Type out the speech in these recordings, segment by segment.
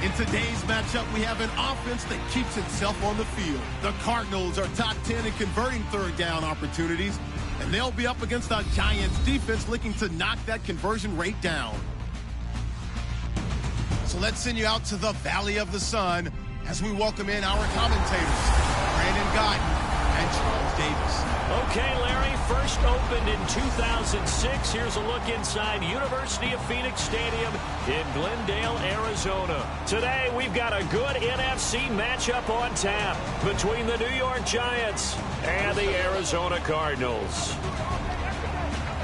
In today's matchup, we have an offense that keeps itself on the field. The Cardinals are top 10 in converting third down opportunities, and they'll be up against a Giants defense looking to knock that conversion rate down. So let's send you out to the Valley of the Sun as we welcome in our commentators, Brandon Guyton and Charles Davis. Okay, Larry, first opened in 2006. Here's a look inside University of Phoenix Stadium in Glendale, Arizona. Today, we've got a good NFC matchup on tap between the New York Giants and the Arizona Cardinals.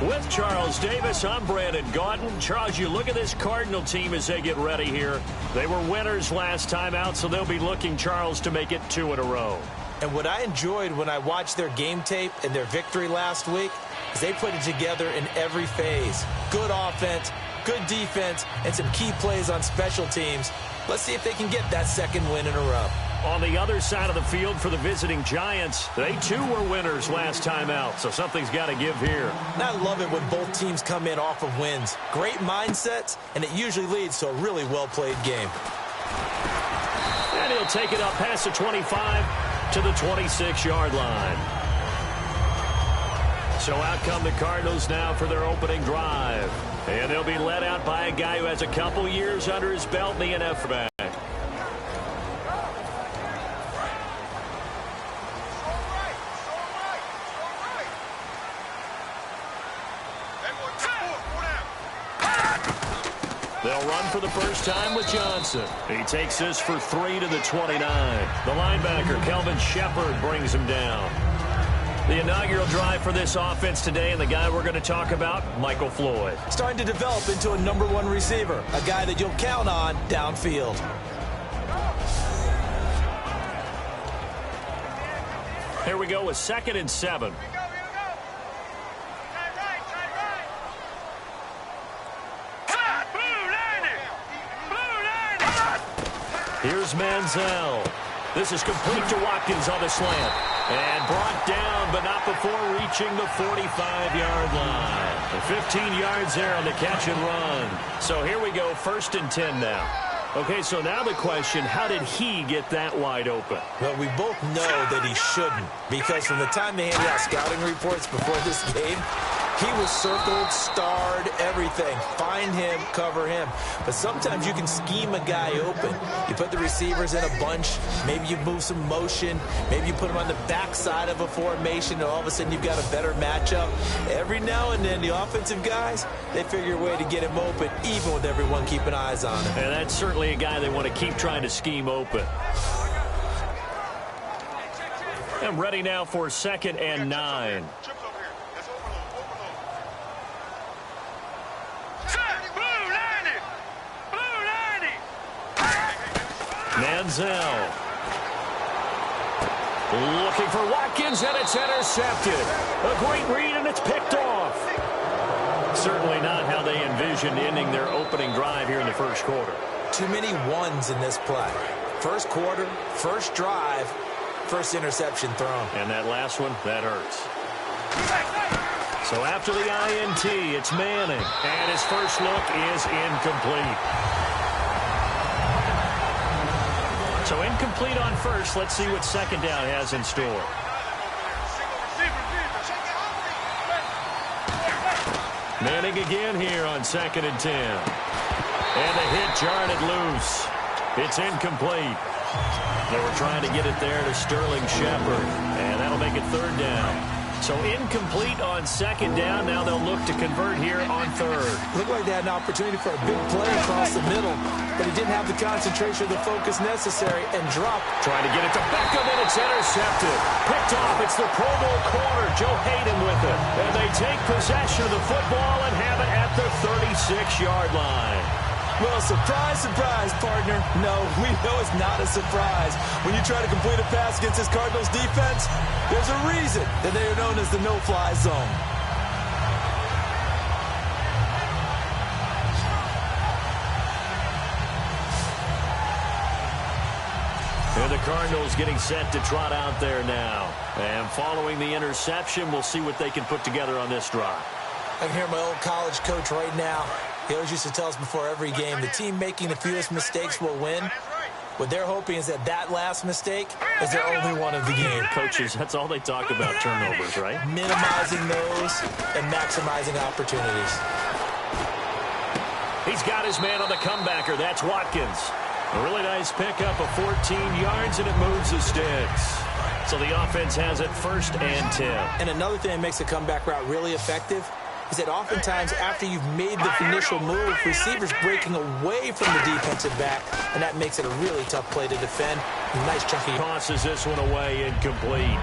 With Charles Davis, I'm Brandon Guyton. Charles, you look at this Cardinal team as they get ready here. They were winners last time out, so they'll be looking, Charles, to make it 2 in a row. And what I enjoyed when I watched their game tape and their victory last week is they put it together in every phase. Good offense, good defense, and some key plays on special teams. Let's see if they can get that second win in a row. On the other side of the field for the visiting Giants, they too were winners last time out, so something's got to give here. And I love it when both teams come in off of wins. Great mindsets, and it usually leads to a really well-played game. And he'll take it up past the 25 to the 26-yard line. So out come the Cardinals now for their opening drive. And they'll be led out by a guy who has a couple years under his belt in the NFL. They'll run for the first time with Johnson. He takes this for 3 to the 29. The linebacker, Kelvin Shepard, brings him down. The inaugural drive for this offense today, and the guy we're going to talk about, Michael Floyd. Starting to develop into a #1 receiver, a guy that you'll count on downfield. Here we go with 2nd and 7. Here's Manziel. This is complete to Watkins on the slant. And brought down, but not before reaching the 45-yard line. And 15 yards there on the catch and run. So here we go, 1st and 10 now. Okay, so now the question, how did he get that wide open? Well, we both know that he shouldn't, because from the time they handed out scouting reports before this game, he was circled, starred, everything. Find him, cover him. But sometimes you can scheme a guy open. You put the receivers in a bunch. Maybe you move some motion. Maybe you put them on the backside of a formation, and all of a sudden you've got a better matchup. Every now and then, the offensive guys, they figure a way to get him open, even with everyone keeping eyes on him. And that's certainly a guy they want to keep trying to scheme open. And ready now for 2nd and 9. Manziel. Looking for Watkins, and it's intercepted. A great read, and it's picked off. Certainly not how they envisioned ending their opening drive here in the first quarter. Too many ones in this play. First quarter, first drive, first interception thrown. And that last one, that hurts. So after the INT, it's Manning. And his first look is incomplete. So incomplete on first. Let's see what 2nd down has in store. Manning again here on 2nd and 10. And the hit jarred it loose. It's incomplete. They were trying to get it there to Sterling Shepard. And that'll make it 3rd down. So incomplete on 2nd down. Now they'll look to convert here on 3rd. Looked like they had an opportunity for a big play across the middle, but he didn't have the concentration or the focus necessary and dropped. Trying to get it to Beckham, and it's intercepted. Picked off. It's the Pro Bowl corner, Joe Hayden, with it. And they take possession of the football and have it at the 36-yard line. Well, surprise, surprise, partner. No, we know it's not a surprise. When you try to complete a pass against this Cardinals defense, there's a reason that they are known as the no-fly zone. And the Cardinals getting set to trot out there now. And following the interception, we'll see what they can put together on this drive. I can hear my old college coach right now. He always used to tell us before every game, the team making the fewest mistakes will win. What they're hoping is that last mistake is their only one of the game. Coaches, that's all they talk about, turnovers, right? Minimizing those and maximizing opportunities. He's got his man on the comebacker. That's Watkins. A really nice pickup of 14 yards, and it moves the sticks. So the offense has it 1st and 10. And another thing that makes the comeback route really effective is that oftentimes after you've made the initial move, receivers breaking away from the defensive back, and that makes it a really tough play to defend. Nice chunky. Tosses this one away, incomplete.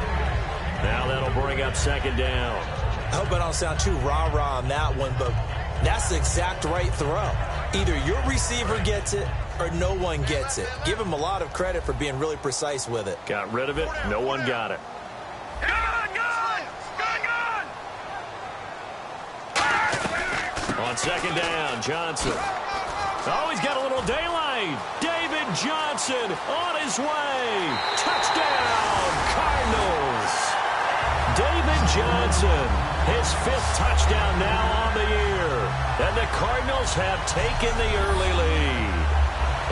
Now that'll bring up 2nd down. I hope I don't sound too rah-rah on that one, but that's the exact right throw. Either your receiver gets it or no one gets it. Give him a lot of credit for being really precise with it. Got rid of it. No one got it. On 2nd down, Johnson. Oh, he's got a little daylight. David Johnson on his way. Touchdown, Cardinals. David Johnson, his 5th touchdown now on the year. And the Cardinals have taken the early lead.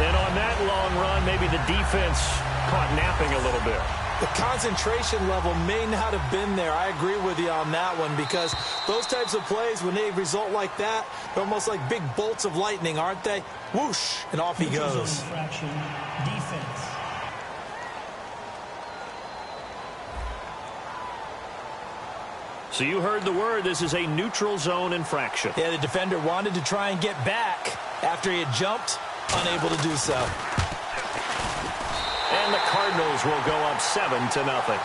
And on that long run, maybe the defense caught napping a little bit. The concentration level may not have been there. I agree with you on that one, because those types of plays, when they result like that, they're almost like big bolts of lightning, aren't they? Whoosh, and off he goes. Defense. So you heard the word. This is a neutral zone infraction. Yeah, the defender wanted to try and get back after he had jumped, unable to do so. And the Cardinals will go up 7-0.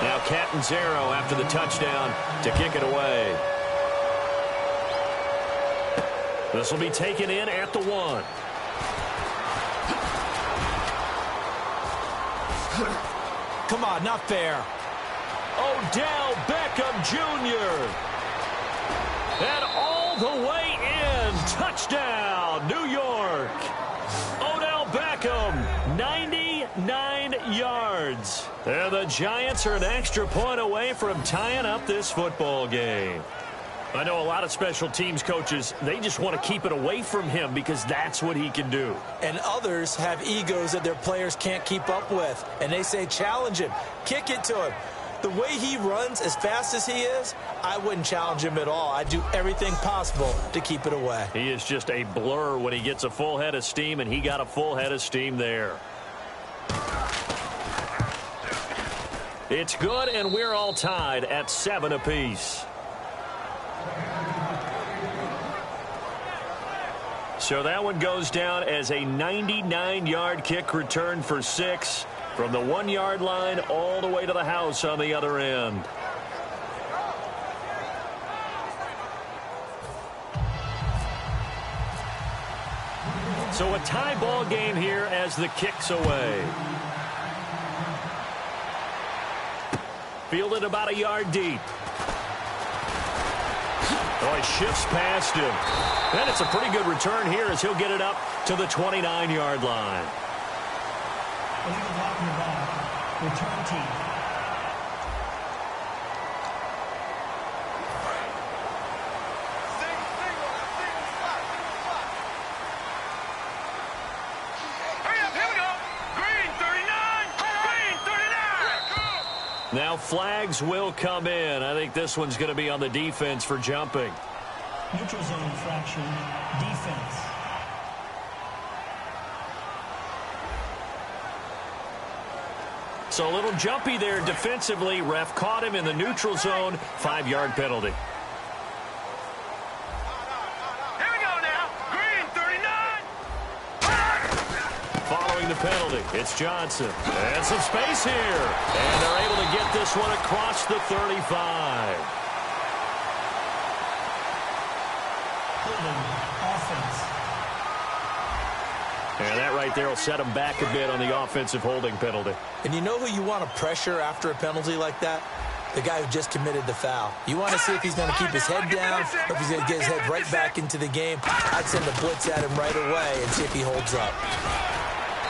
Now Catanzaro after the touchdown to kick it away. This will be taken in at the 1. Come on, not fair. Odell Beckham Jr. And all the way in. Touchdown, New York. Odell Beckham, 99 yards. And the Giants are an extra point away from tying up this football game. I know a lot of special teams coaches, they just want to keep it away from him because that's what he can do. And others have egos that their players can't keep up with. And they say, challenge him, kick it to him. The way he runs, as fast as he is, I wouldn't challenge him at all. I'd do everything possible to keep it away. He is just a blur when he gets a full head of steam, and he got a full head of steam there. It's good, and we're all tied at 7 apiece. So that one goes down as a 99-yard kick return for 6 from the 1-yard line all the way to the house on the other end. So a tie ball game here as the kick's away. Fielded about a yard deep. Oh, he shifts past him. And it's a pretty good return here as he'll get it up to the 29-yard line. Illegal block in the back. Return team. Now flags will come in. I think this one's going to be on the defense for jumping. Neutral zone infraction, defense. So a little jumpy there defensively. Ref caught him in the neutral zone. 5-yard penalty. Here we go now. Green 39. Following the penalty, it's Johnson. And some space here. And they're able to get this one across the 35. Offense. And that right there will set him back a bit on the offensive holding penalty. And you know who you want to pressure after a penalty like that? The guy who just committed the foul. You want to see if he's going to keep his head down or if he's going to get his head right back into the game. I'd send a blitz at him right away and see if he holds up.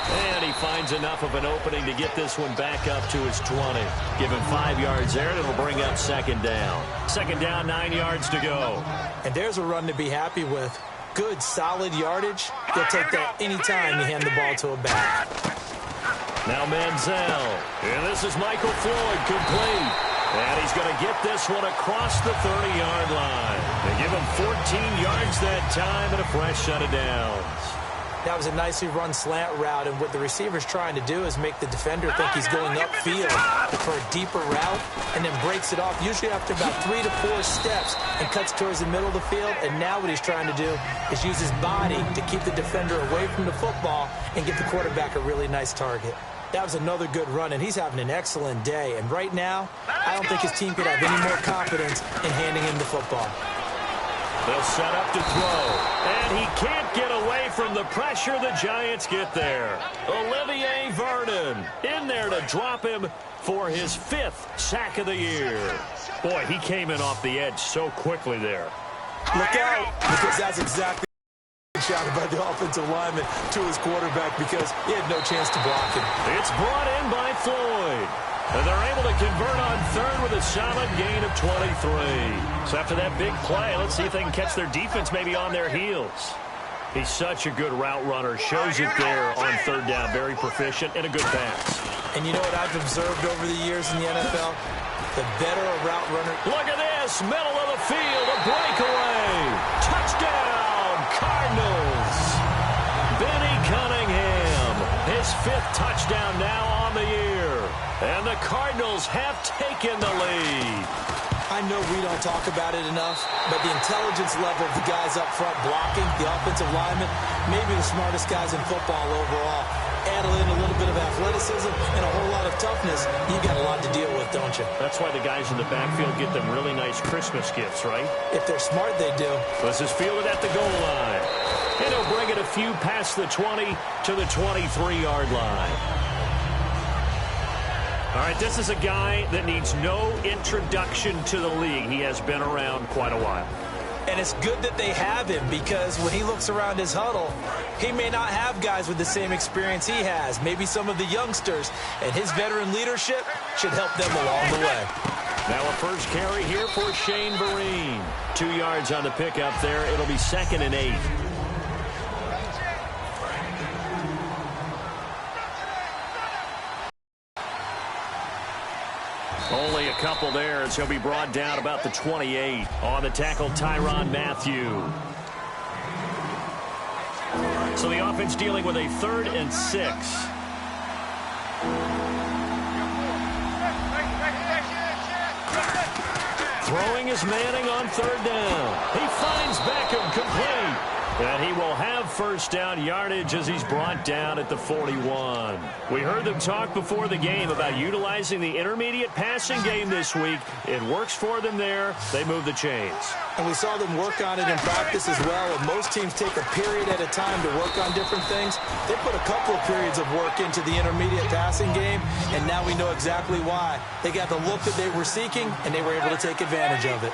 And he finds enough of an opening to get this one back up to his 20. Give him 5 yards there, and it'll bring up second down. Second down, 9 yards to go. And there's a run to be happy with. Good, solid yardage. He'll take that anytime you hand the ball to a back. Now Manziel. And this is Michael Floyd, complete. And he's going to get this one across the 30-yard line. They give him 14 yards that time and a fresh set of downs. That was a nicely run slant route, and what the receiver's trying to do is make the defender think he's going upfield for a deeper route and then breaks it off, usually after about 3 to 4 steps, and cuts towards the middle of the field. And now what he's trying to do is use his body to keep the defender away from the football and get the quarterback a really nice target. That was another good run, and he's having an excellent day. And right now, I don't think his team could have any more confidence in handing him the football. They'll set up to throw. And he can't get away from the pressure. The Giants get there. Olivier Vernon in there to drop him for his 5th sack of the year. Boy, he came in off the edge so quickly there. Look out, because that's exactly shouted by the offensive lineman to his quarterback because he had no chance to block him. It's brought in by Floyd. And they're able to convert on third with a solid gain of 23. So after that big play, let's see if they can catch their defense maybe on their heels. He's such a good route runner. Shows it there on third down. Very proficient and a good pass. And you know what I've observed over the years in the NFL? The better a route runner. Look at this. Middle of the field. A breakaway. Touchdown, Cardinals. Benny Cunningham. His 5th touchdown now on the year. And the Cardinals have taken the lead. I know we don't talk about it enough, but the intelligence level of the guys up front blocking, the offensive linemen, maybe the smartest guys in football overall. Add in a little bit of athleticism and a whole lot of toughness, you've got a lot to deal with, don't you? That's why the guys in the backfield get them really nice Christmas gifts, right? If they're smart, they do. This is fielded at the goal line. And he'll bring it a few past the 20 to the 23-yard line. All right, this is a guy that needs no introduction to the league. He has been around quite a while. And it's good that they have him because when he looks around his huddle, he may not have guys with the same experience he has, maybe some of the youngsters, and his veteran leadership should help them along the way. Now a first carry here for Shane Vereen. 2 yards on the pickup there. It'll be 2nd and 8. Only a couple there as he'll be brought down about the 28. On the tackle, Tyrann Mathieu. So the offense dealing with a 3rd and 6. Throwing is Manning on 3rd down. He finds Beckham complete. And he will have first down yardage as he's brought down at the 41. We heard them talk before the game about utilizing the intermediate passing game this week. It works for them there. They move the chains. And we saw them work on it in practice as well. And most teams take a period at a time to work on different things. They put a couple of periods of work into the intermediate passing game, and now we know exactly why. They got the look that they were seeking, and they were able to take advantage of it.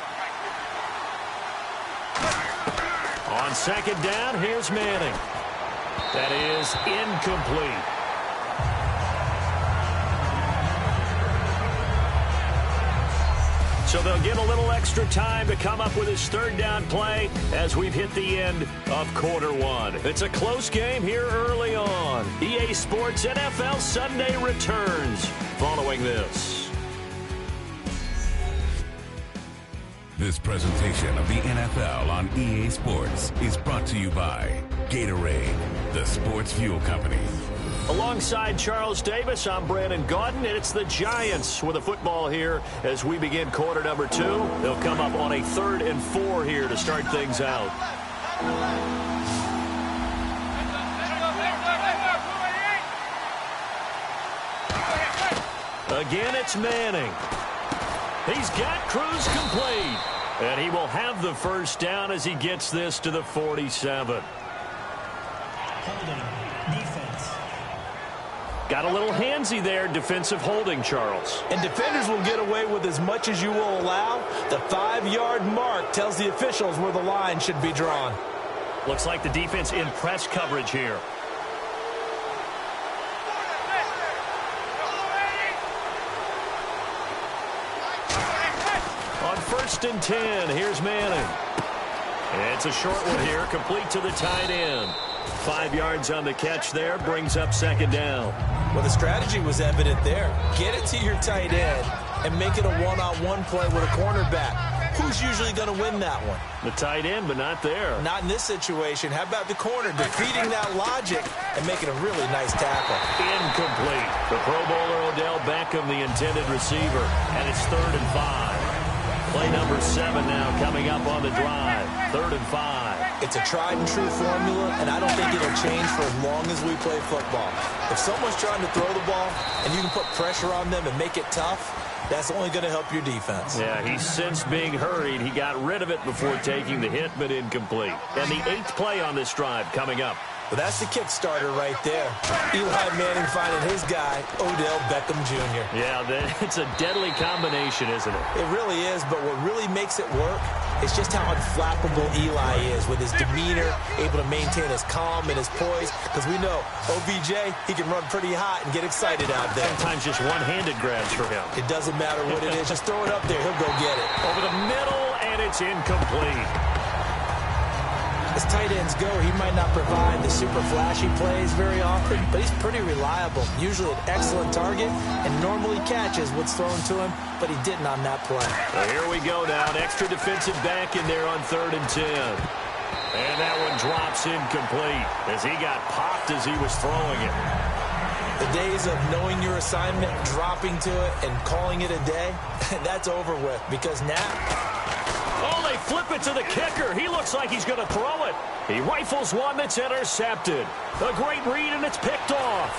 On 2nd down, here's Manning. That is incomplete. So they'll get a little extra time to come up with his 3rd down play as we've hit the end of quarter 1. It's a close game here early on. EA Sports NFL Sunday returns following this. This presentation of the NFL on EA Sports is brought to you by Gatorade, the sports fuel company. Alongside Charles Davis, I'm Brandon Gaudin, and it's the Giants with a football here as we begin quarter number 2. They'll come up on a 3rd and 4 here to start things out. Again, it's Manning. He's got Cruz complete. And he will have the first down as he gets this to the 47. Holding. Defense. Got a little handsy there, defensive holding, Charles. And defenders will get away with as much as you will allow. The 5-yard mark tells the officials where the line should be drawn. Looks like the defense in press coverage here. 1st and 10. Here's Manning. It's a short one here, complete to the tight end. 5 yards on the catch there, brings up 2nd down. Well, the strategy was evident there. Get it to your tight end and make it a one-on-one play with a cornerback. Who's usually going to win that one? The tight end, but not there. Not in this situation. How about the corner defeating that logic and making a really nice tackle? Incomplete. The Pro Bowler Odell Beckham, the intended receiver, and it's 3rd and 5. Play number 7 now coming up on the drive. 3rd and 5. It's a tried and true formula, and I don't think it'll change for as long as we play football. If someone's trying to throw the ball and you can put pressure on them and make it tough, that's only going to help your defense. Yeah, he's since being hurried. He got rid of it before taking the hit, but incomplete. And the 8th play on this drive coming up. Well, that's the kickstarter right there. Eli Manning finding his guy, Odell Beckham Jr. Yeah, it's a deadly combination, isn't it? It really is, but what really makes it work is just how unflappable Eli is with his demeanor, able to maintain his calm and his poise, because we know OBJ, he can run pretty hot and get excited out there. Sometimes just one-handed grabs for him. It doesn't matter what it is. Just throw it up there. He'll go get it. Over the middle, and it's incomplete. As tight ends go, he might not provide the super flashy plays very often, but he's pretty reliable. Usually an excellent target and normally catches what's thrown to him, but he didn't on that play. Well, here we go now. An extra defensive back in there on 3rd and 10. And that one drops incomplete as he got popped as he was throwing it. The days of knowing your assignment, dropping to it, and calling it a day, that's over with because now... Oh, they flip it to the kicker. He looks like he's going to throw it. He rifles one that's intercepted. A great read, and it's picked off.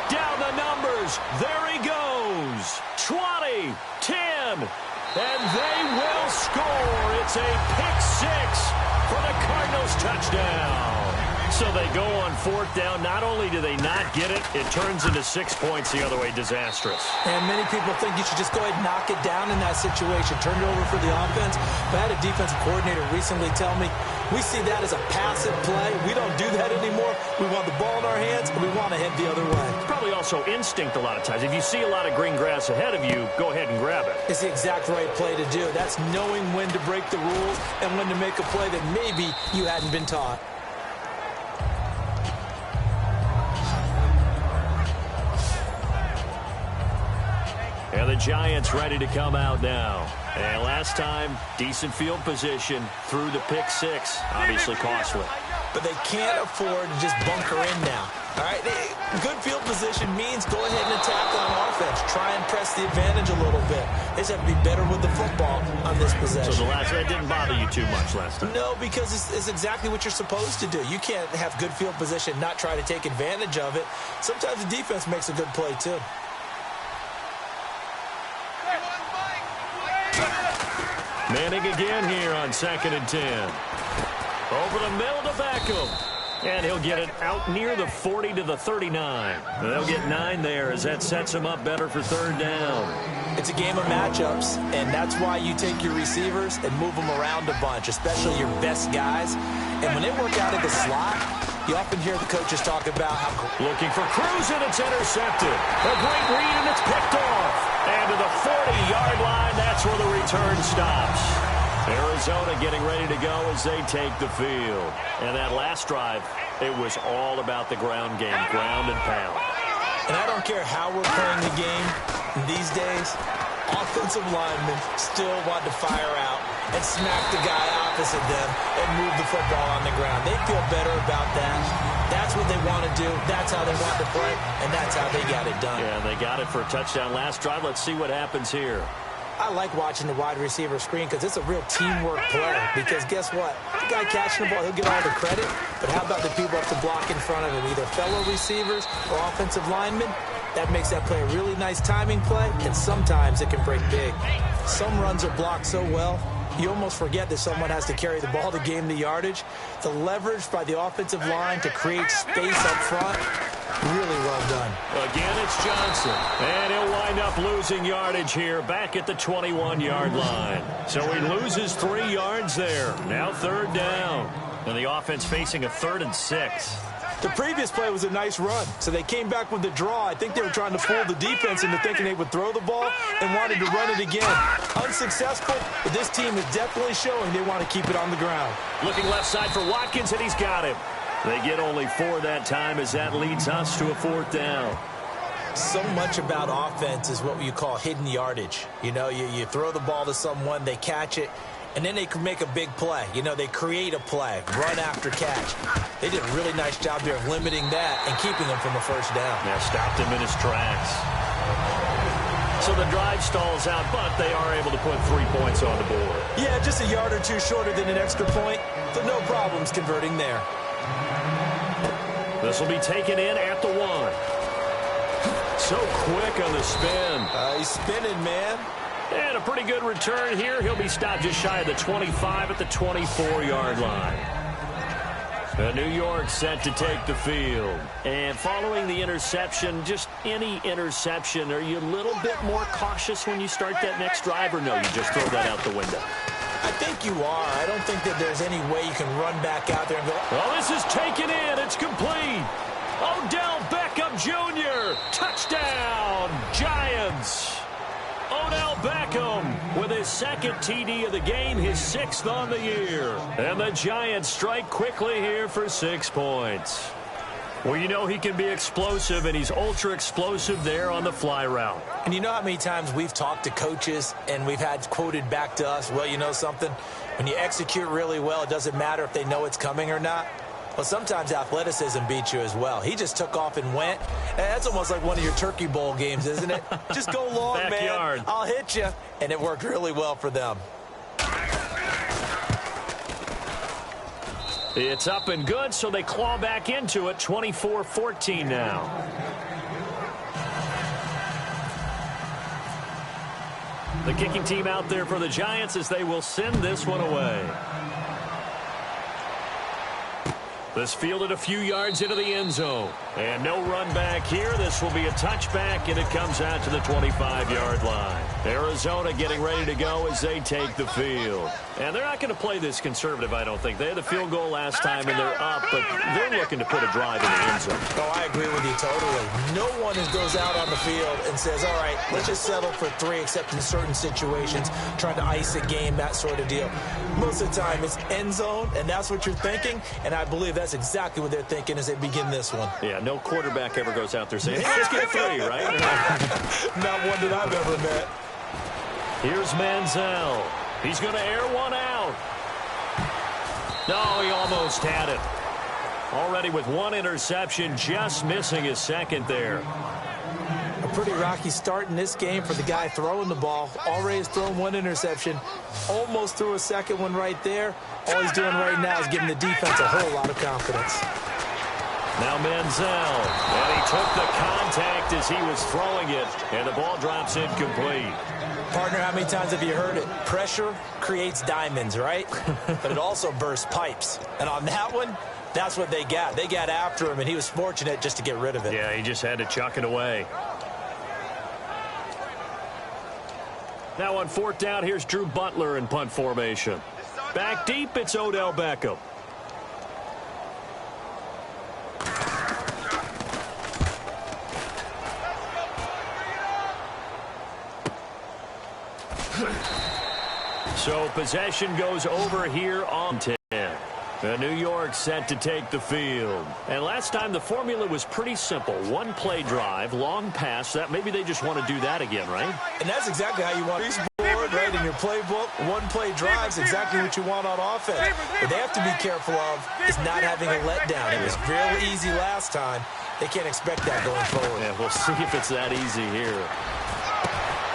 Down the numbers. There he goes. 20, 10, and they will score. It's a pick 6 for the Cardinals touchdown. So they go on 4th down. Not only do they not get it, it turns into 6 points the other way. Disastrous. And many people think you should just go ahead and knock it down in that situation. Turn it over for the offense. But I had a defensive coordinator recently tell me, we see that as a passive play. We don't do that anymore. We want the ball in our hands, and we want to head the other way. Probably also instinct a lot of times. If you see a lot of green grass ahead of you, go ahead and grab it. It's the exact right play to do. That's knowing when to break the rules and when to make a play that maybe you hadn't been taught. And the Giants ready to come out now. And last time, decent field position through the pick 6. Obviously costly. But they can't afford to just bunker in now. All right, good field position means go ahead and attack on offense. Try and press the advantage a little bit. They just have to be better with the football on this possession. So the last one didn't bother you too much last time? No, because it's exactly what you're supposed to do. You can't have good field position, not try to take advantage of it. Sometimes the defense makes a good play, too. Manning again here on 2nd and 10. Over the middle to Beckham. And he'll get it out near the 40 to the 39. They'll get 9 there as that sets him up better for 3rd down. It's a game of matchups, and that's why you take your receivers and move them around a bunch, especially your best guys. And when they work out of the slot, you often hear the coaches talk about how... Looking for Cruz, and it's intercepted. A great read, and it's picked off. And to the 40-yard line, that's where the return stops. Arizona getting ready to go as they take the field. And that last drive, it was all about the ground game, ground and pound. And I don't care how we're playing the game these days, offensive linemen still want to fire out and smack the guy opposite them and move the football on the ground. They feel better about that. That's what they want to do. That's how they want to play, and that's how they got it done. Yeah, they got it for a touchdown last drive. Let's see what happens here. I like watching the wide receiver screen because it's a real teamwork play. Because guess what? The guy catching the ball, he'll get all the credit. But how about the people up to block in front of him, either fellow receivers or offensive linemen? That makes that play a really nice timing play, and sometimes it can break big. Some runs are blocked so well, you almost forget that someone has to carry the ball to gain the yardage. The leverage by the offensive line to create space up front, really well done. Again, it's Johnson. And he'll wind up losing yardage here back at the 21-yard line. So he loses 3 yards there. Now 3rd down. And the offense facing a 3rd and 6. The previous play was a nice run, so they came back with the draw. I think they were trying to fool the defense into thinking they would throw the ball and wanted to run it again. Unsuccessful, but this team is definitely showing they want to keep it on the ground. Looking left side for Watkins, and he's got him. They get only 4 that time as that leads us to a 4th down. So much about offense is what you call hidden yardage. You know, you throw the ball to someone, they catch it, and then they can make a big play. You know, they create a play, run after catch. They did a really nice job there of limiting that and keeping him from a first down. Now stopped him in his tracks. So the drive stalls out, but they are able to put 3 points on the board. Yeah, just a yard or two shorter than an extra point, so no problems converting there. This will be taken in at the 1. So quick on the spin. He's spinning, man. And a pretty good return here. He'll be stopped just shy of the 25 at the 24-yard line. New York set to take the field. And following the interception, just any interception, are you a little bit more cautious when you start that next drive, or no, you just throw that out the window? I think you are. I don't think that there's any way you can run back out there and go, well, this is taken in. It's complete. Odell Beckham Jr. Touchdown, Giants. Odell Beckham with his 2nd TD of the game, his 6th on the year. And the Giants strike quickly here for 6 points. Well, you know he can be explosive, and he's ultra-explosive there on the fly route. And you know how many times we've talked to coaches and we've had quoted back to us, well, you know something? When you execute really well, it doesn't matter if they know it's coming or not. Well, sometimes athleticism beats you as well. He just took off and went. And that's almost like one of your Turkey Bowl games, isn't it? Just go long, Backyard. man. I'll hit you. And it worked really well for them. It's up and good, so they claw back into it. 24-14 now. The kicking team out there for the Giants as they will send this one away. This fielded a few yards into the end zone. And no run back here. This will be a touchback, and it comes out to the 25-yard line. Arizona getting ready to go as they take the field. And they're not going to play this conservative, I don't think. They had the field goal last time, and they're up, but they're looking to put a drive in the end zone. Oh, I agree with you totally. No one goes out on the field and says, all right, let's just settle for 3, except in certain situations, trying to ice a game, that sort of deal. Most of the time, it's end zone, and that's what you're thinking, and I believe that's exactly what they're thinking as they begin this one. Yeah, no quarterback ever goes out there saying, hey, let's get 3, right? Not one that I've ever met. Here's Manziel. He's going to air one out. No, he almost had it. Already with 1 interception, just missing his 2nd there. A pretty rocky start in this game for the guy throwing the ball. Already has thrown 1 interception. Almost threw a 2nd one right there. All he's doing right now is giving the defense a whole lot of confidence. Now Manziel. And he took the contact as he was throwing it. And the ball drops incomplete. Partner, how many times have you heard it? Pressure creates diamonds, right? But it also bursts pipes. And on that one, that's what they got. They got after him, and he was fortunate just to get rid of it. Yeah, he just had to chuck it away. Now on 4th down, here's Drew Butler in punt formation. Back deep, it's Odell Beckham. So possession goes over here on 10. New York set to take the field. And last time the formula was pretty simple. 1-play drive, long pass. That maybe they just want to do that again, right? And that's exactly how you want to board, right? In your playbook, 1-play drive is exactly what you want on offense. What they have to be careful of is not having a letdown. It was real easy last time. They can't expect that going forward. Yeah, we'll see if it's that easy here.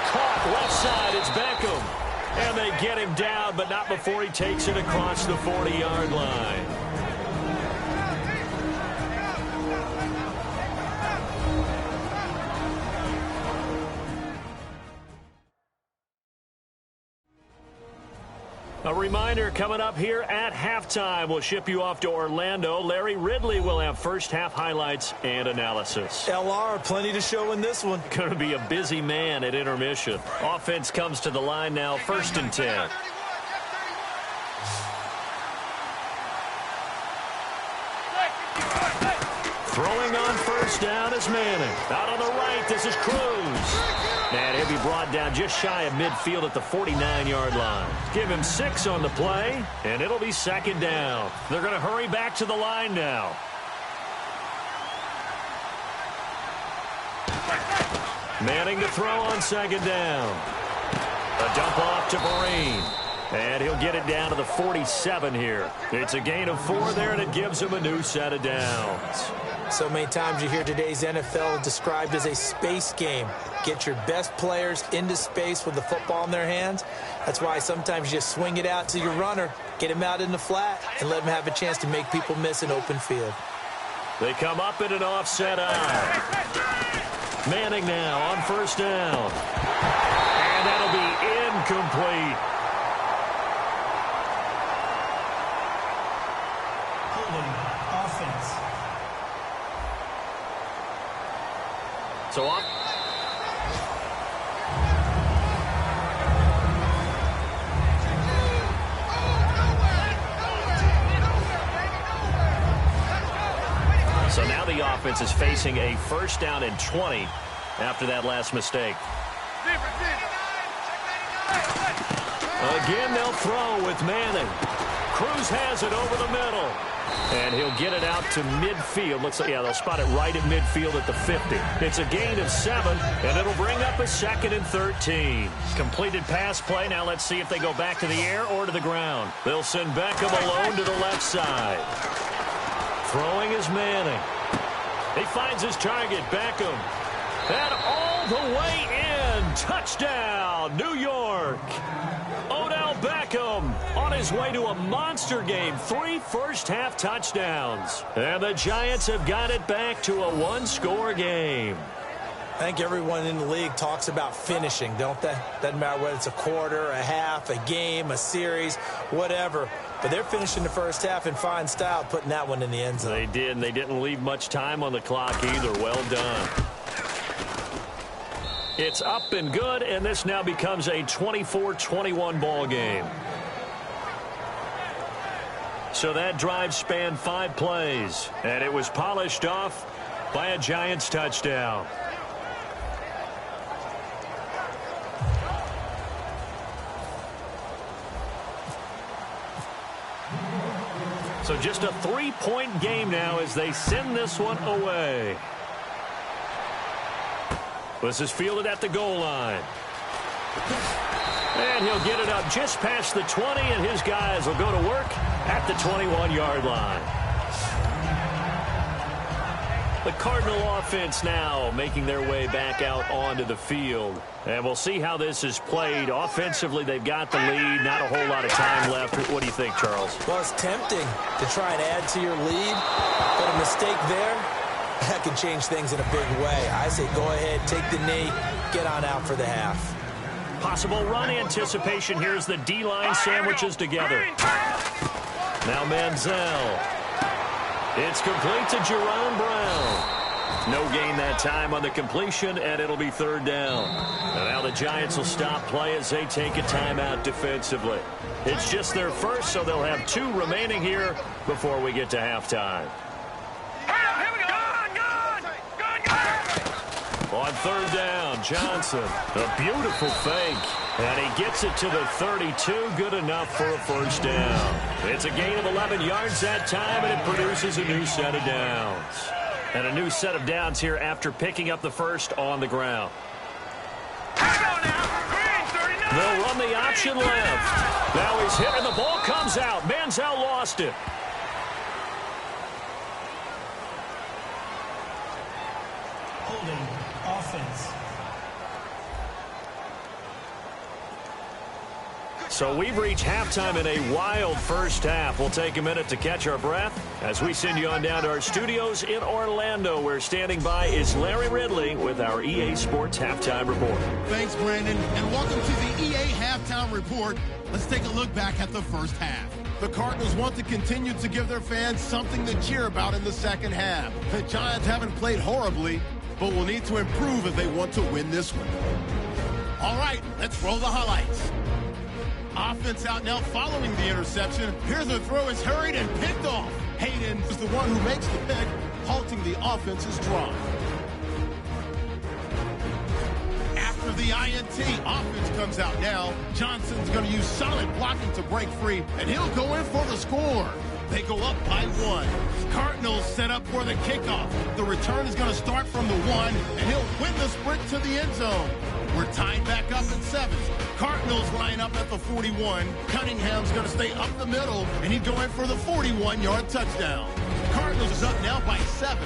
Caught left side, it's Beckham. And they get him down, but not before he takes it across the 40-yard line. A reminder coming up here at halftime. We'll ship you off to Orlando. Larry Ridley will have first half highlights and analysis. LR, plenty to show in this one. Going to be a busy man at intermission. Offense comes to the line now, 1st and 10. Throwing on first down is Manning. Out on the right, this is Cruz. And he'll be brought down just shy of midfield at the 49-yard line. Give him 6 on the play, and it'll be second down. They're going to hurry back to the line now. Manning to throw on second down. A dump off to Marine. And he'll get it down to the 47 here. It's a gain of 4 there, and it gives him a new set of downs. So many times you hear today's NFL described as a space game. Get your best players into space with the football in their hands. That's why sometimes you just swing it out to your runner, get him out in the flat, and let him have a chance to make people miss an open field. They come up in an offset out. Manning now on first down. And that'll be incomplete. Offense. So up. So now the offense is facing a first down and 20 after that last mistake. Again, they'll throw with Manning. Cruz has it over the middle. And he'll get it out to midfield. Looks like, yeah, they'll spot it right at midfield at the 50. It's a gain of 7, and it'll bring up a 2nd and 13. Completed pass play. Now let's see if they go back to the air or to the ground. They'll send Beckham alone to the left side. Throwing is Manning. He finds his target, Beckham. And all the way in. Touchdown, New York. Odell Beckham on his way to a monster game. 3 first-half touchdowns. And the Giants have got it back to a 1-score game. I think everyone in the league talks about finishing, don't they? Doesn't matter whether it's a quarter, a half, a game, a series, whatever. But they're finishing the first half in fine style, putting that one in the end zone. They did, and they didn't leave much time on the clock either. Well done. It's up and good, and this now becomes a 24-21 ball game. So that drive spanned 5 plays, and it was polished off by a Giants touchdown. So just a 3-point game now as they send this one away. This is fielded at the goal line. And he'll get it up just past the 20, and his guys will go to work at the 21-yard line. The Cardinal offense now making their way back out onto the field. And we'll see how this is played. Offensively, they've got the lead. Not a whole lot of time left. What do you think, Charles? Well, it's tempting to try and add to your lead, but a mistake there, that can change things in a big way. I say go ahead, take the knee, get on out for the half. Possible run anticipation. Here's the D-line sandwiches together. Now Manziel. It's complete to Jerome Brown. No gain that time on the completion, and it'll be 3rd down. And now the Giants will stop play as they take a timeout defensively. It's just their first, so they'll have 2 remaining here before we get to halftime. On 3rd down, Johnson. A beautiful fake. And he gets it to the 32. Good enough for a first down. It's a gain of 11 yards that time, and it produces a new set of downs. And a new set of downs here after picking up the first on the ground. They'll run the option left. Now he's hit, and the ball comes out. Manziel lost it. Holding offense. So we've reached halftime in a wild first half. We'll take a minute to catch our breath as we send you on down to our studios in Orlando, where standing by is Larry Ridley with our EA Sports Halftime Report. Thanks, Brandon, and welcome to the EA Halftime Report. Let's take a look back at the first half. The Cardinals want to continue to give their fans something to cheer about in the second half. The Giants haven't played horribly, but will need to improve if they want to win this one. All right, let's roll the highlights. Offense out now following the interception. Here's the throw. It's hurried and picked off. Hayden is the one who makes the pick. halting the offense's drive. After the INT, offense comes out now. Johnson's going to use solid blocking to break free, and he'll go in for the score. They go up by 1. Cardinals set up for the kickoff. The return is going to start from the 1, and he'll win the sprint to the end zone. We're tied back up at 7. Cardinals line up at the 41. Cunningham's going to stay up the middle, and he's going for the 41-yard touchdown. Cardinals is up now by 7.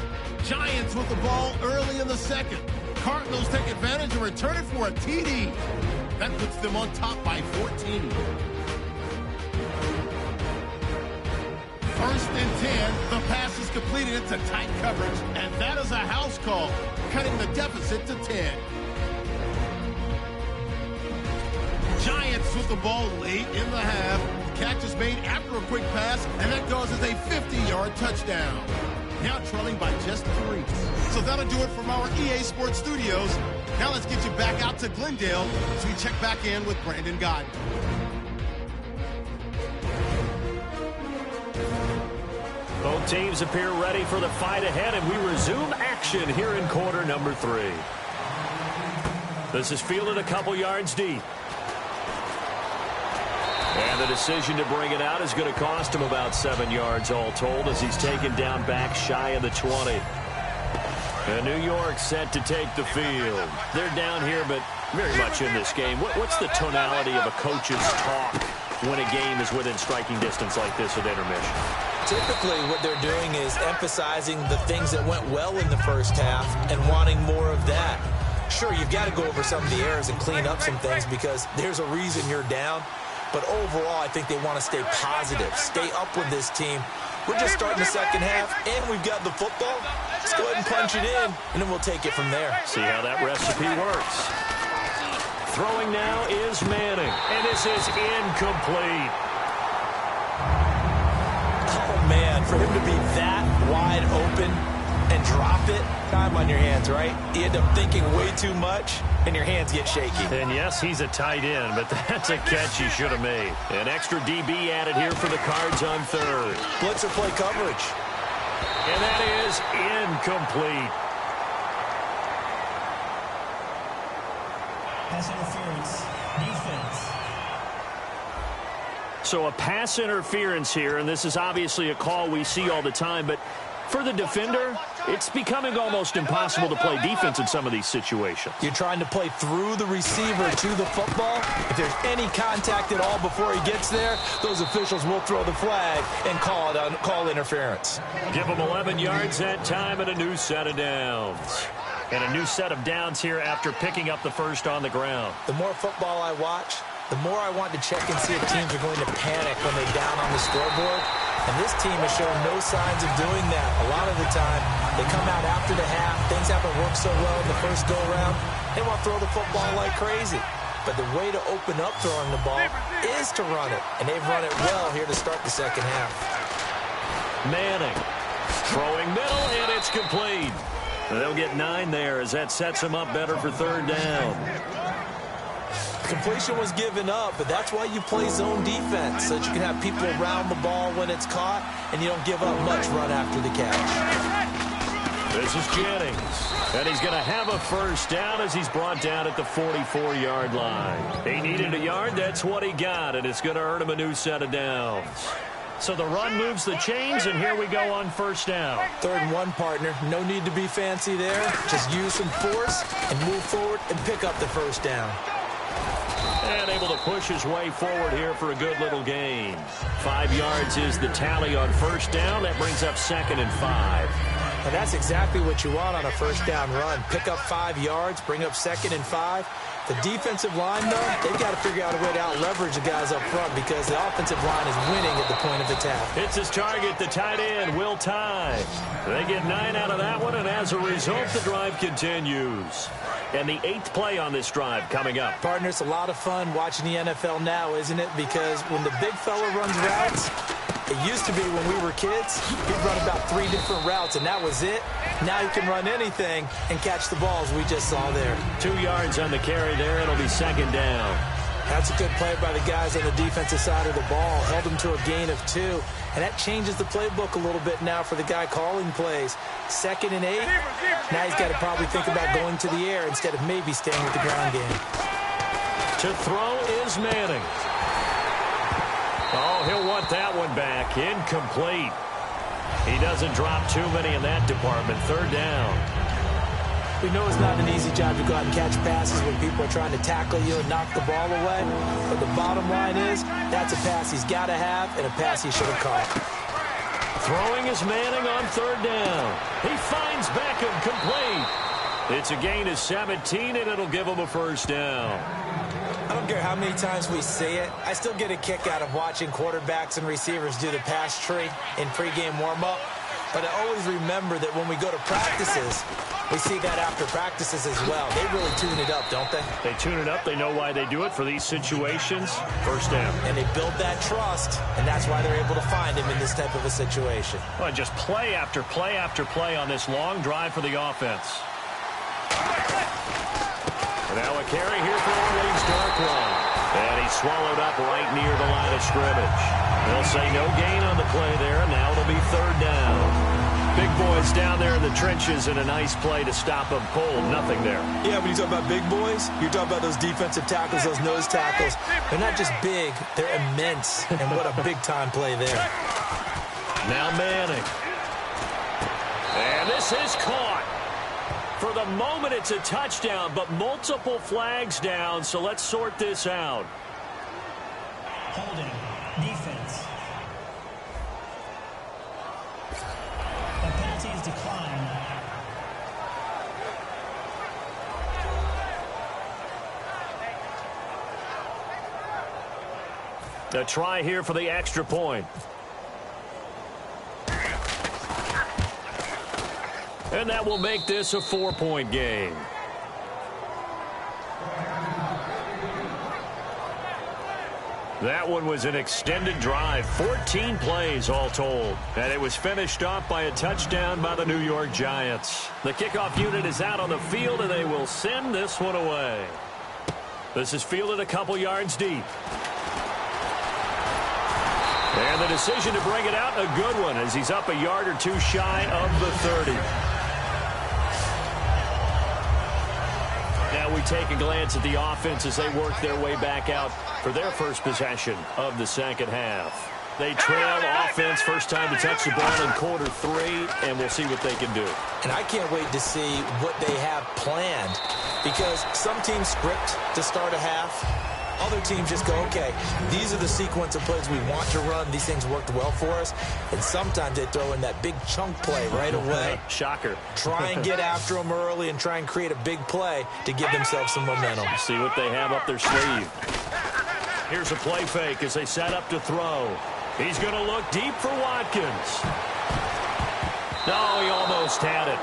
Giants with the ball early in the second. Cardinals take advantage and return it for a TD. That puts them on top by 14. First and 10, the pass is completed into tight coverage, and that is a house call, cutting the deficit to 10. Giants with the ball late in the half. The catch is made after a quick pass, and that goes as a 50-yard touchdown. Now trailing by just 3. So that'll do it from our EA Sports Studios. Now let's get you back out to Glendale as we check back in with Brandon Godden. Both teams appear ready for the fight ahead, and we resume action here in quarter number 3. This is fielded a couple yards deep. And the decision to bring it out is going to cost him about 7 yards all told as he's taken down back shy of the 20. And New York set to take the field. They're down here, but very much in this game. What's the tonality of a coach's talk when a game is within striking distance like this at intermission? Typically, what they're doing is emphasizing the things that went well in the first half and wanting more of that. Sure, you've got to go over some of the errors and clean up some things because there's a reason you're down. But overall, I think they want to stay positive, stay up with this team. We're just starting the second half, and we've got the football. Let's go ahead and punch it in, and then we'll take it from there. See how that recipe works. Throwing now is Manning, and this is incomplete. Oh, man, for him to be that wide open and drop it, time on your hands, right? You end up thinking way too much, and your hands get shaky. And yes, he's a tight end, but that's a catch he should have made. An extra DB added here for the Cards on third. Blitzer play coverage. And that is incomplete. Pass interference. Defense. So a pass interference here, and this is obviously a call we see all the time, but for the defender, it's becoming almost impossible to play defense in some of these situations. You're trying to play through the receiver to the football. If there's any contact at all before he gets there, those officials will throw the flag and call interference. Give him 11 yards that time and a new set of downs. And a new set of downs here after picking up the first on the ground. The more football I watch, the more I want to check and see if teams are going to panic when they're down on the scoreboard. And this team has shown no signs of doing that. A lot of the time, they come out after the half. Things haven't worked so well in the first go-around. They want to throw the football like crazy. But the way to open up throwing the ball is to run it. And they've run it well here to start the second half. Manning throwing middle, and it's complete. They'll get 9 there as that sets them up better for third down. Completion was given up, but that's why you play zone defense, so that you can have people around the ball when it's caught, and you don't give up much run after the catch. This is Jennings, and he's going to have a first down as he's brought down at the 44-yard line. He needed a yard, that's what he got, and it's going to earn him a new set of downs. So the run moves the chains, and here we go on first down. 3rd and 1, partner. No need to be fancy there. Just use some force and move forward and pick up the first down. And able to push his way forward here for a good little gain. 5 yards is the tally on first down. That brings up 2nd and 5. And that's exactly what you want on a first down run. Pick up 5 yards, bring up 2nd and 5. The defensive line, though, they've got to figure out a way to out-leverage the guys up front because the offensive line is winning at the point of attack. It's his target, the tight end, Will Tye. They get 9 out of that one, and as a result, the drive continues. And the 8th play on this drive coming up. Partner, it's a lot of fun watching the NFL now, isn't it? Because when the big fella runs routes, it used to be when we were kids, he'd run about 3 different routes, and that was it. Now he can run anything and catch the balls we just saw there. 2 yards on the carry there. It'll be 2nd down. That's a good play by the guys on the defensive side of the ball. Held them to a gain of 2. And that changes the playbook a little bit now for the guy calling plays. 2nd and 8. Now he's got to probably think about going to the air instead of maybe staying with the ground game. To throw is Manning. Oh, he'll want that one back. Incomplete. He doesn't drop too many in that department. 3rd down. We know it's not an easy job to go out and catch passes when people are trying to tackle you and knock the ball away. But the bottom line is, that's a pass he's got to have and a pass he should have caught. Throwing is Manning on 3rd down. He finds Beckham complete. It's a gain of 17, and it'll give him a 1st down. I don't care how many times we see it. I still get a kick out of watching quarterbacks and receivers do the pass tree in pregame warm-up. But I always remember that when we go to practices, we see that after practices as well. They really tune it up, don't they? They tune it up. They know why they do it for these situations. 1st down. And they build that trust, and that's why they're able to find him in this type of a situation. Well, just play after play after play on this long drive for the offense. And now a carry here for Orleans Darkwa. And he's swallowed up right near the line of scrimmage. They'll say no gain on the play there, and now it'll be 3rd down. Big boys down there in the trenches, and a nice play to stop them cold. Nothing there. Yeah, when you talk about big boys, you're talking about those defensive tackles, those nose tackles. They're not just big, they're immense. And what a big-time play there. Now Manning. And this is caught. For the moment, it's a touchdown, but multiple flags down, so let's sort this out. Holding. Defense. The penalty is declined. A try here for the extra point. And that will make this a 4-point game. That one was an extended drive, 14 plays all told. And it was finished off by a touchdown by the New York Giants. The kickoff unit is out on the field, and they will send this one away. This is fielded a couple yards deep. And the decision to bring it out, a good one, as he's up a yard or 2 shy of the 30. Now we take a glance at the offense as they work their way back out for their first possession of the 2nd half. They trail offense, first time to touch the ball in quarter 3, and we'll see what they can do. And I can't wait to see what they have planned, because some teams script to start a half. Other teams just go, okay, these are the sequence of plays we want to run. These things worked well for us. And sometimes they throw in that big chunk play right away. Shocker. Try and get after them early and try and create a big play to give themselves some momentum. See what they have up their sleeve. Here's a play fake as they set up to throw. He's going to look deep for Watkins. No, he almost had it.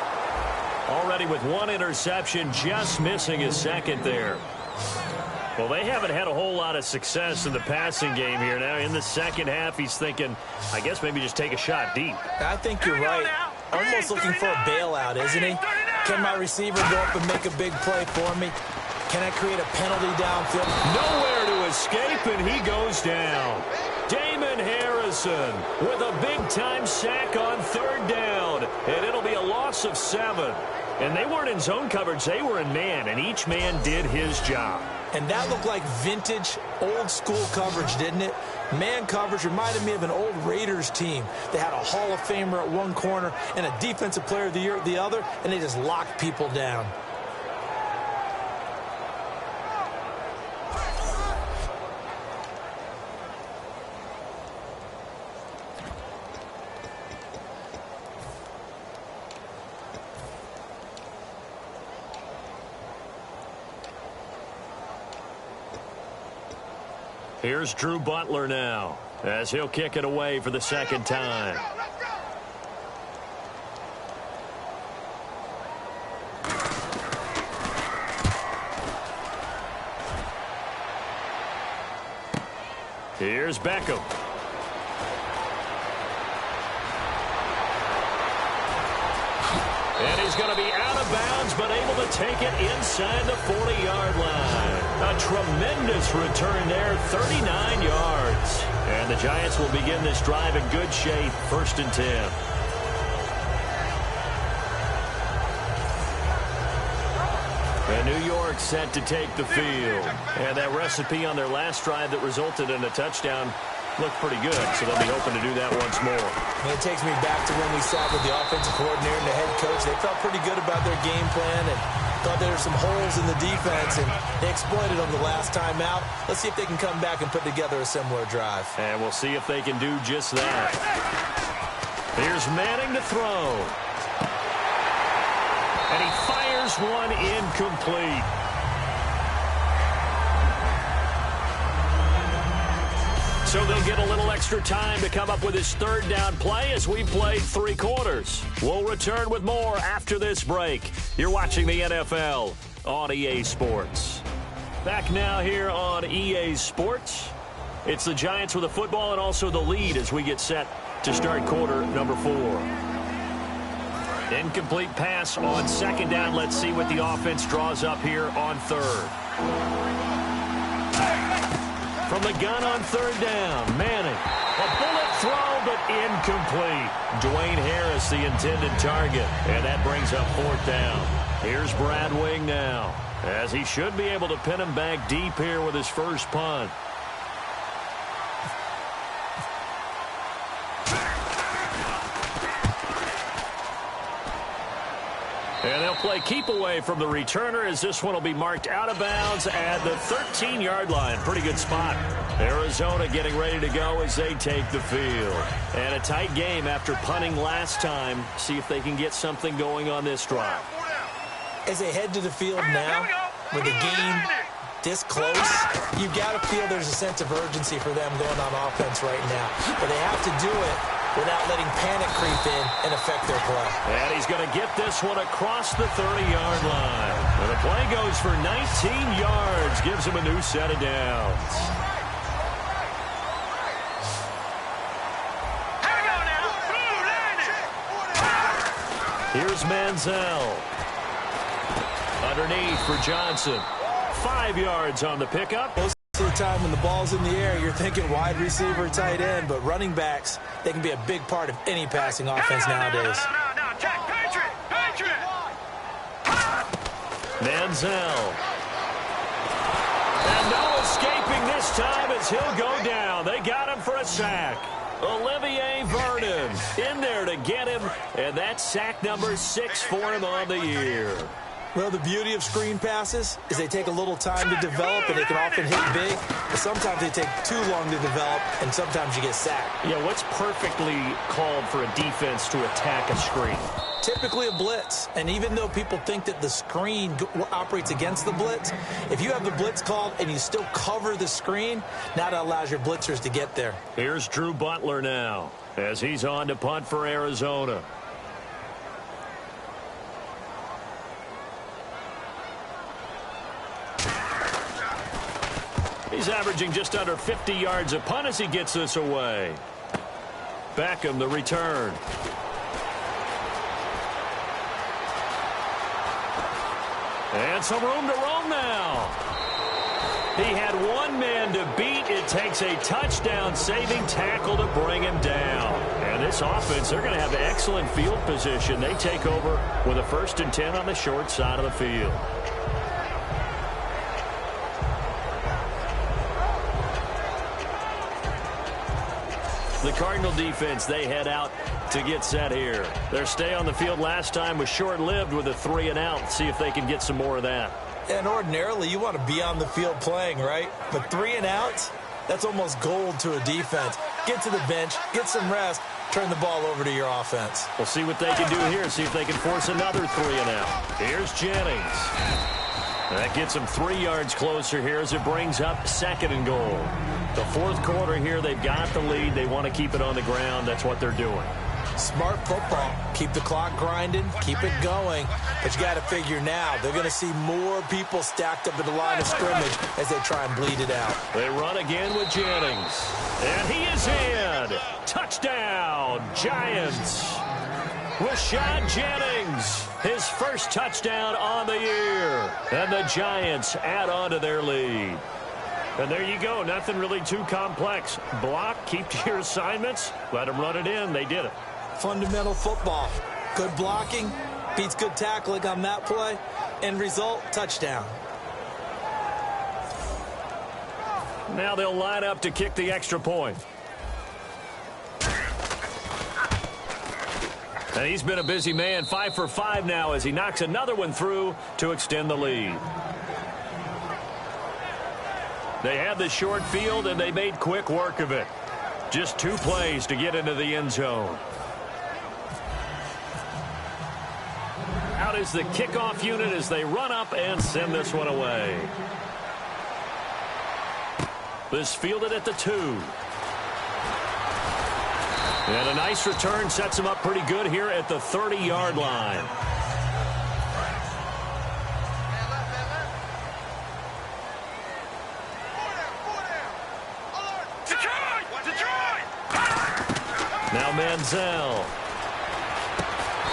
Already with 1 interception, just missing his 2nd there. Well, they haven't had a whole lot of success in the passing game here. Now, in the 2nd half, he's thinking, I guess maybe just take a shot deep. I think you're right. Almost looking for a bailout, isn't he? Can my receiver go up and make a big play for me? Can I create a penalty downfield? Nowhere to escape, and he goes down. Damon Harrison with a big-time sack on 3rd down, and it'll be a loss of 7. And they weren't in zone coverage. They were in man, and each man did his job. And that looked like vintage, old-school coverage, didn't it? Man coverage reminded me of an old Raiders team. They had a Hall of Famer at one corner and a Defensive Player of the Year at the other, and they just locked people down. Here's Drew Butler now, as he'll kick it away for the 2nd time. Here's Beckham. And he's going to be out of bounds, but able to take it inside the 40-yard line. A tremendous return there, 39 yards. And the Giants will begin this drive in good shape, 1st and 10. And New York set to take the field. And that recipe on their last drive that resulted in a touchdown looked pretty good, so they'll be hoping to do that once more. And it takes me back to when we sat with the offensive coordinator and the head coach. They felt pretty good about their game plan and thought there were some holes in the defense, and they exploited them the last time out. Let's see if they can come back and put together a similar drive. And we'll see if they can do just that. Here's Manning to throw. And he fires one incomplete. So they'll get a little extra time to come up with his 3rd down play as we played 3 quarters. We'll return with more after this break. You're watching the NFL on EA Sports. Back now here on EA Sports. It's the Giants with the football and also the lead as we get set to start quarter number 4. Incomplete pass on 2nd down. Let's see what the offense draws up here on 3rd. From the gun on 3rd down, Manning. A bullet throw, but incomplete. Dwayne Harris, the intended target. And that brings up 4th down. Here's Brad Wing now, as he should be able to pin him back deep here with his first punt. And they'll play keep away from the returner as this one will be marked out of bounds at the 13-yard line. Pretty good spot. Arizona getting ready to go as they take the field. And a tight game after punting last time. See if they can get something going on this drive. As they head to the field now, with the game this close, you've got to feel there's a sense of urgency for them going on offense right now. But they have to do it without letting panic creep in and affect their play. And he's going to get this one across the 30-yard line. And the play goes for 19 yards, gives him a new set of downs. Here's Manziel. Underneath for Johnson. 5 yards on the pickup. Most of the time when the ball's in the air, you're thinking wide receiver, tight end, but running backs, they can be a big part of any passing offense nowadays. Manziel. And no escaping this time as he'll go down. They got him for a sack. Olivier Vernon in there to get him, and that's sack number 6 for him on the year. Well, the beauty of screen passes is they take a little time to develop, and they can often hit big, but sometimes they take too long to develop, and sometimes you get sacked. Yeah, what's perfectly called for a defense to attack a screen? Typically a blitz, and even though people think that the screen operates against the blitz, if you have the blitz called and you still cover the screen, now that allows your blitzers to get there. Here's Drew Butler now as he's on to punt for Arizona. He's averaging just under 50 yards a punt as he gets this away. Beckham, the return. And some room to roam now. He had one man to beat. It takes a touchdown-saving tackle to bring him down. And this offense, they're going to have excellent field position. They take over with a 1st and 10 on the short side of the field. The Cardinal defense, they head out to get set here. Their stay on the field last time was short-lived with a 3-and-out. See if they can get some more of that. And ordinarily, you want to be on the field playing, right? But 3-and-outs, that's almost gold to a defense. Get to the bench, get some rest, turn the ball over to your offense. We'll see what they can do here, see if they can force another 3-and-out. Here's Jennings. That gets them 3 yards closer here as it brings up 2nd and goal. The 4th quarter here, they've got the lead. They want to keep it on the ground. That's what they're doing. Smart football. Keep the clock grinding. Keep it going. But you got to figure now, they're going to see more people stacked up at the line of scrimmage as they try and bleed it out. They run again with Jennings. And he is in. Touchdown, Giants. Rashad Jennings, his first touchdown on the year. And the Giants add on to their lead. And there you go. Nothing really too complex. Block, keep to your assignments, let them run it in. They did it. Fundamental football. Good blocking beats good tackling on that play. End result, touchdown. Now they'll line up to kick the extra point. And he's been a busy man, 5 for 5 now as he knocks another one through to extend the lead. They had the short field, and they made quick work of it. Just 2 plays to get into the end zone. Out is the kickoff unit as they run up and send this one away. This fielded at the 2. And a nice return sets him up pretty good here at the 30-yard line. Now Manziel.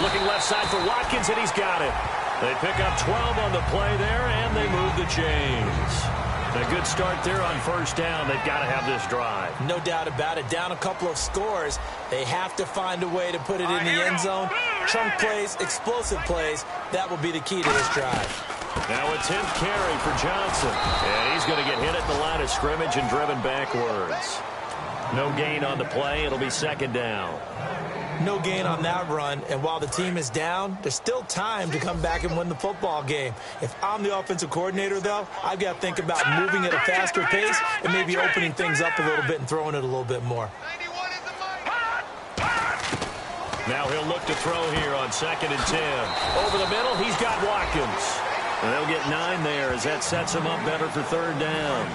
Looking left side for Watkins, and he's got it. They pick up 12 on the play there, and they move the chains. A good start there on first down. They've got to have this drive. No doubt about it. Down a couple of scores. They have to find a way to put it in the end zone. Chunk plays, explosive plays. That will be the key to this drive. Now a 10th carry for Johnson. And he's going to get hit at the line of scrimmage and driven backwards. No gain on the play. It'll be second down. No gain on that run, and while the team is down, there's still time to come back and win the football game. If I'm the offensive coordinator, though, I've got to think about moving at a faster pace and maybe opening things up a little bit and throwing it a little bit more. Now he'll look to throw here on 2nd and 10. Over the middle, he's got Watkins. And they'll get 9 there as that sets him up better for 3rd down.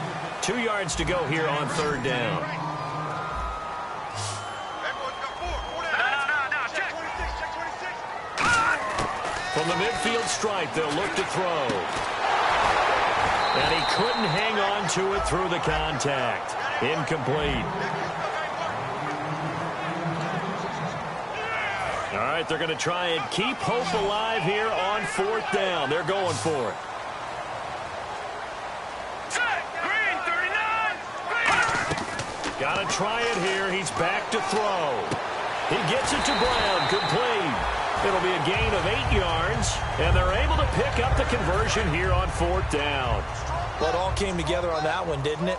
2 yards to go here on 3rd down. From the midfield stripe, they'll look to throw. And he couldn't hang on to it through the contact. Incomplete. All right, they're going to try and keep hope alive here on 4th down. They're going for it. Got to try it here. He's back to throw. He gets it to Brown. Complete. It'll be a gain of 8 yards, and they're able to pick up the conversion here on 4th down. Well, it all came together on that one, didn't it?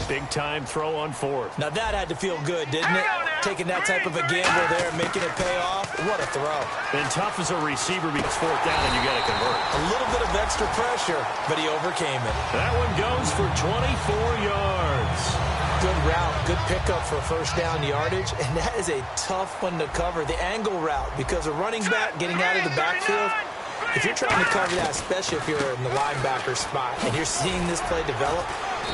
Big-time throw on 4th. Now, that had to feel good, didn't it? Taking that type of a gamble there, making it pay off. What a throw. And tough as a receiver because 4th down and you got to convert. A little bit of extra pressure, but he overcame it. That one goes for 24 yards. Good route, good pickup for first down yardage, and that is a tough one to cover, the angle route, because a running back getting out of the backfield, if you're trying to cover that, especially if you're in the linebacker spot and you're seeing this play develop,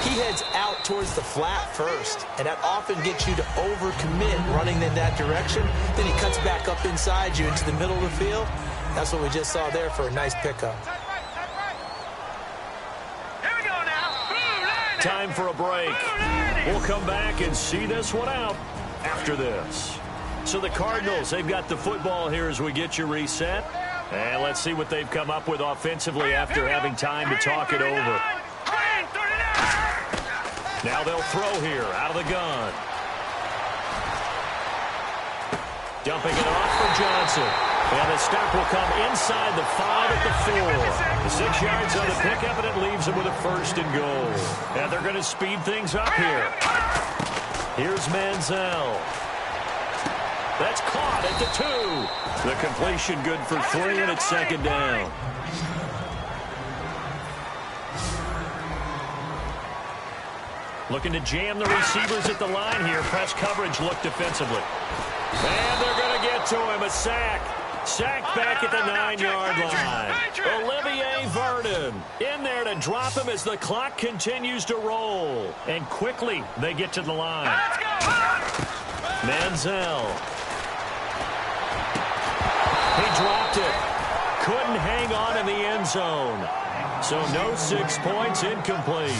he heads out towards the flat first, and that often gets you to overcommit running in that direction. Then he cuts back up inside you into the middle of the field. That's what we just saw there for a nice pickup. Time for a break. We'll come back and see this one out after this. So the Cardinals, they've got the football here as we get you reset. And let's see what they've come up with offensively after having time to talk it over. Now they'll throw here out of the gun. Dumping it off for Johnson. And the stop will come inside the 5 at the 4. 6 yards on the pickup, and it leaves them with a 1st and goal. And they're going to speed things up here. Here's Manziel. That's caught at the 2. The completion good for 3, and it's 2nd down. Looking to jam the receivers at the line here. Press coverage look defensively. And they're going to get to him. A sack. Sacked back at the 9-yard line. Olivier Vernon in there to drop him as the clock continues to roll. And quickly they get to the line. Manziel. He dropped it. Couldn't hang on in the end zone. So no 6 points, incomplete.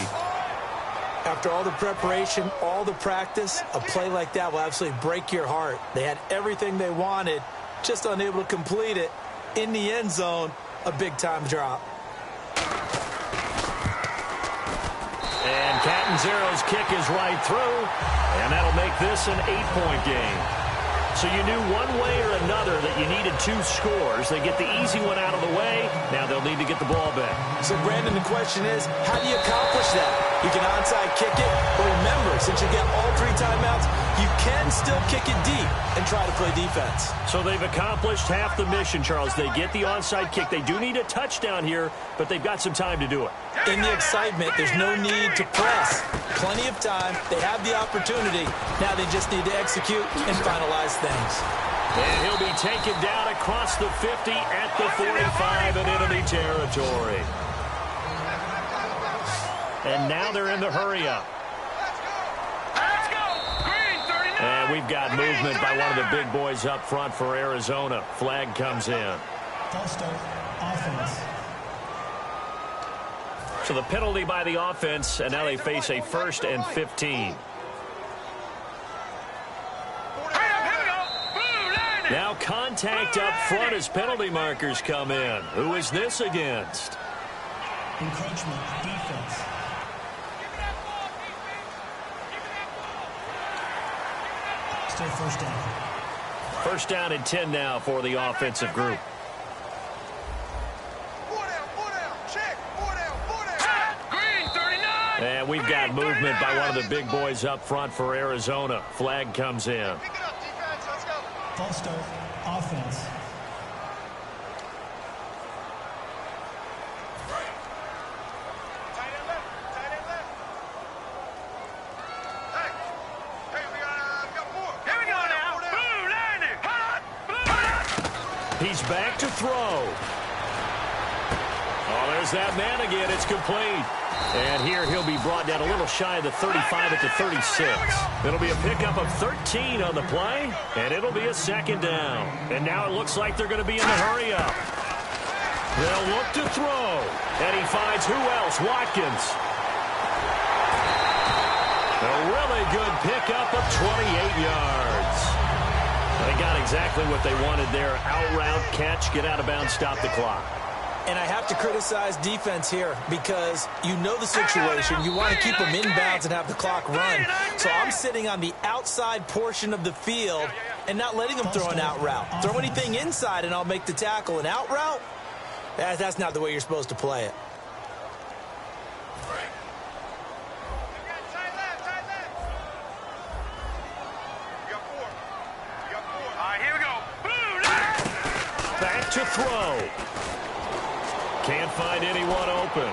After all the preparation, all the practice, a play like that will absolutely break your heart. They had everything they wanted, just unable to complete it. In the end zone, a big-time drop. And Catanzaro's kick is right through, and that'll make this an 8-point game. So you knew one way or another that you needed 2 scores. They get the easy one out of the way. Now they'll need to get the ball back. So, Brandon, the question is, how do you accomplish that? You can onside kick it, but remember, since you get all 3 timeouts, you can still kick it deep and try to play defense. So they've accomplished half the mission, Charles. They get the onside kick. They do need a touchdown here, but they've got some time to do it. In the excitement, there's no need to press. Plenty of time. They have the opportunity. Now they just need to execute and finalize things. And he'll be taken down across the 50 at the 45 in enemy territory. And now they're in the hurry-up. Let's go. Green, 39. And we've got movement by one of the big boys up front for Arizona. Flag comes in. False start. Offense. So the penalty by the offense, and now they face a 1st and 15. Now contact up front as penalty markers come in. Who is this against? Encroachment. Defense. Still first down. First down and 10 now for the offensive group. And we've got movement by one of the big boys up front for Arizona. Flag comes in. False start. Offense. He's back to throw. Oh, there's that man again. It's complete. And here he'll be brought down a little shy of the 35 at the 36. It'll be a pickup of 13 on the play, and it'll be a 2nd down. And now it looks like they're going to be in the hurry-up. They'll look to throw. And he finds who else? Watkins. A really good pickup of 28 yards. They got exactly what they wanted there. Out route, catch, get out of bounds, stop the clock. And I have to criticize defense here because you know the situation. You want to keep them inbounds and have the clock run. So I'm sitting on the outside portion of the field and not letting them throw an out route. Throw anything inside and I'll make the tackle. An out route? That's not the way you're supposed to play it. Back to throw. Can't find anyone open.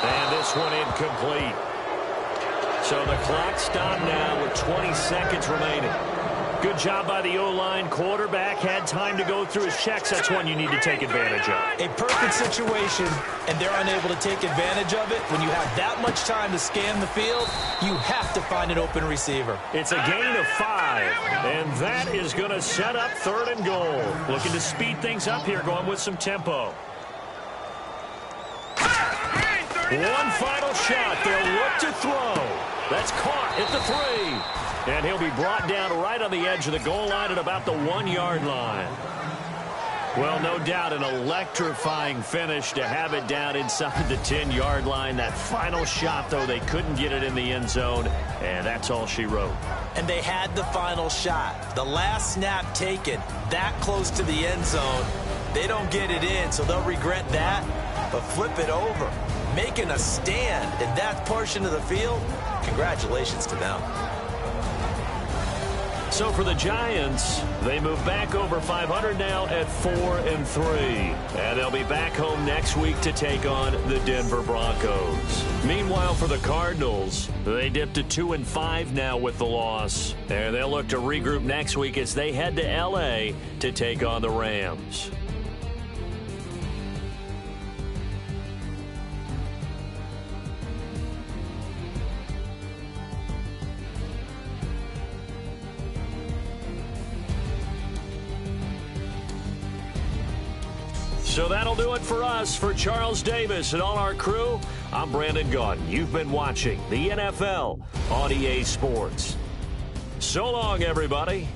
And this one incomplete. So the clock stopped now with 20 seconds remaining. Good job by the O-line. Quarterback had time to go through his checks. That's one you need to take advantage of. A perfect situation, and they're unable to take advantage of it. When you have that much time to scan the field, you have to find an open receiver. It's a gain of 5, and that is going to set up 3rd and goal. Looking to speed things up here, going with some tempo. One final shot. They'll look to throw. That's caught at the 3. And he'll be brought down right on the edge of the goal line at about the 1-yard line. Well, no doubt an electrifying finish to have it down inside the 10-yard line. That final shot, though, they couldn't get it in the end zone, and that's all she wrote. And they had the final shot. The last snap taken that close to the end zone. They don't get it in, so they'll regret that. But flip it over. Making a stand in that portion of the field, congratulations to them. So for the Giants, they move back over 500 now at 4-3. And they'll be back home next week to take on the Denver Broncos. Meanwhile, for the Cardinals, they dipped to 2-5 now with the loss. And they'll look to regroup next week as they head to L.A. to take on the Rams. So that'll do it for us. For Charles Davis and all our crew, I'm Brandon Gaudin. You've been watching the NFL on EA Sports. So long, everybody.